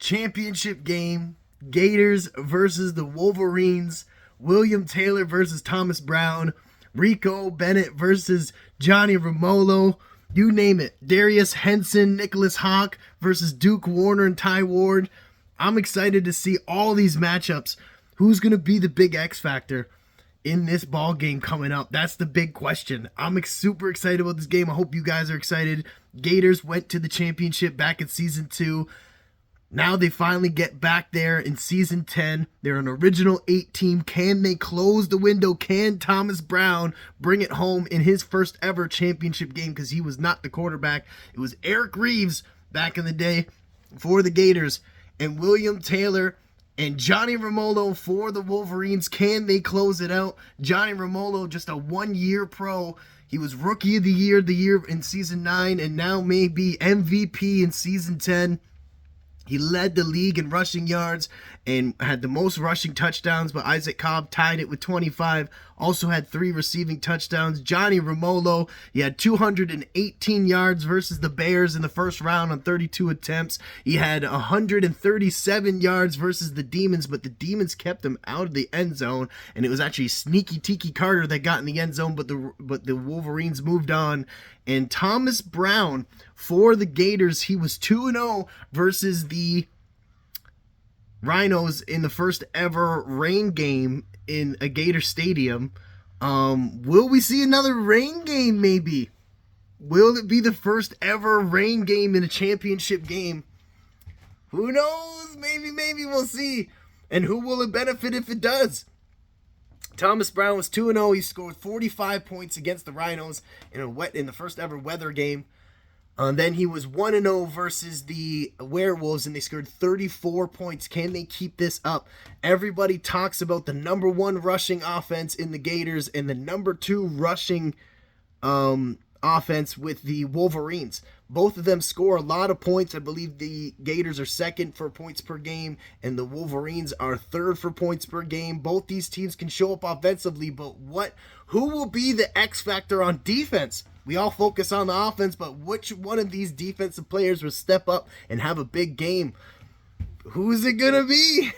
championship game, Gators versus the Wolverines, William Taylor versus Thomas Brown, Rico Bennett versus Johnny Romolo, you name it. Darius Henson, Nicholas Hawk versus Duke Warner and Ty Ward. I'm excited to see all these matchups. Who's going to be the big X factor in this ball game coming up? That's the big question. I'm super excited about this game. I hope you guys are excited. Gators went to the championship back in season 2. Now they finally get back there in season 10. They're an original 8 team. Can they close the window? Can Thomas Brown bring it home in his first ever championship game? Because he was not the quarterback. It was Eric Reeves back in the day for the Gators. And William Taylor and Johnny Romolo for the Wolverines. Can they close it out? Johnny Romolo, just a 1-year pro. He was Rookie of the Year in season 9, and now maybe MVP in season 10. He led the league in rushing yards and had the most rushing touchdowns, but Isaac Cobb tied it with 25. Also had 3 receiving touchdowns. Johnny Romolo, he had 218 yards versus the Bears in the first round on 32 attempts. He had 137 yards versus the Demons, but the Demons kept him out of the end zone, and it was actually Sneaky Tiki Carter that got in the end zone, but the Wolverines moved on. And Thomas Brown for the Gators, he was 2-0 versus the Rhinos in the first ever rain game in a Gator stadium. Will we see another rain game maybe? Will it be the first ever rain game in a championship game? Who knows? Maybe we'll see. And who will it benefit if it does? Thomas Brown was 2-0. He scored 45 points against the Rhinos in the first ever weather game. Then he was 1-0 versus the Werewolves, and they scored 34 points. Can they keep this up? Everybody talks about the number 1 rushing offense in the Gators and the number 2 rushing offense with the Wolverines. Both of them score a lot of points. I believe the Gators are second for points per game, and the Wolverines are third for points per game. Both these teams can show up offensively, but who will be the X factor on defense? We all focus on the offense, but which one of these defensive players will step up and have a big game? Who's it going to be?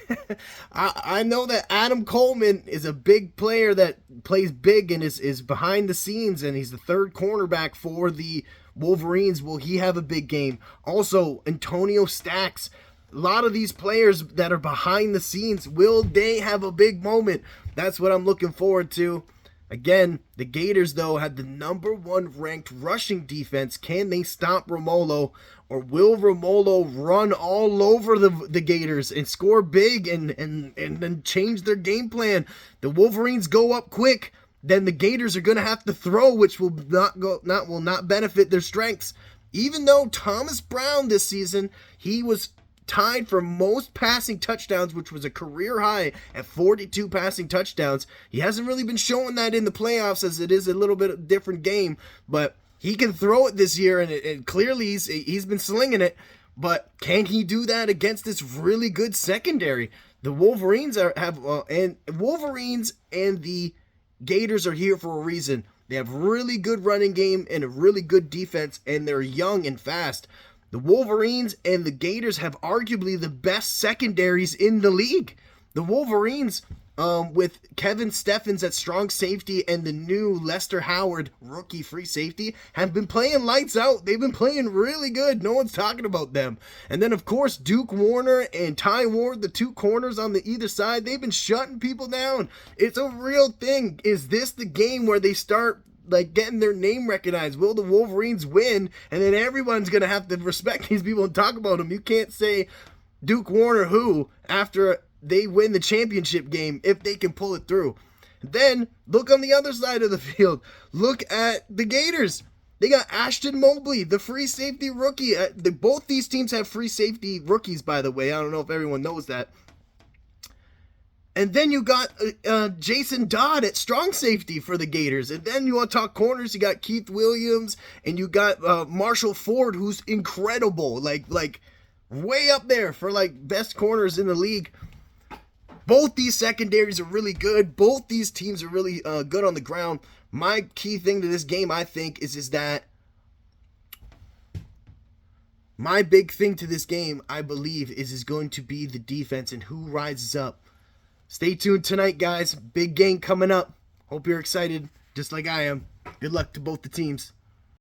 I know that Adam Coleman is a big player that plays big and is behind the scenes, and he's the third cornerback for the Wolverines. Will he have a big game? Also, Antonio Stacks. A lot of these players that are behind the scenes, will they have a big moment? That's what I'm looking forward to. Again, the Gators, though, had the number 1 ranked rushing defense. Can they stop Romolo? Or will Romolo run all over the Gators and score big and then change their game plan? The Wolverines go up quick, then the Gators are going to have to throw, which will not benefit their strengths. Even though Thomas Brown this season, he was tied for most passing touchdowns, which was a career high at 42 passing touchdowns. He hasn't really been showing that in the playoffs, as it is a little bit of a different game, but he can throw it this year, and clearly he's been slinging it. But can he do that against this really good secondary? The Wolverines Wolverines and the Gators are here for a reason. They have really good running game and a really good defense, and they're young and fast. The Wolverines and the Gators have arguably the best secondaries in the league. The Wolverines, with Kevin Steffens at strong safety and the new Lester Howard rookie free safety, have been playing lights out. They've been playing really good. No one's talking about them. And then, of course, Duke Warner and Ty Ward, the 2 corners on the either side, they've been shutting people down. It's a real thing. Is this the game where they start getting their name recognized? Will the Wolverines win? And then everyone's going to have to respect these people and talk about them. You can't say Duke Warner who after they win the championship game if they can pull it through. Then look on the other side of the field. Look at the Gators. They got Ashton Mobley, the free safety rookie. Both these teams have free safety rookies, by the way. I don't know if everyone knows that. And then you got Jason Dodd at strong safety for the Gators. And then you want to talk corners, you got Keith Williams, and you got Marshall Ford, who's incredible. Like way up there for best corners in the league. Both these secondaries are really good. Both these teams are really good on the ground. My key thing to this game, I think, is that My big thing to this game, I believe, is going to be the defense and who rises up. Stay tuned tonight, guys. Big game coming up. Hope you're excited, just like I am. Good luck to both the teams.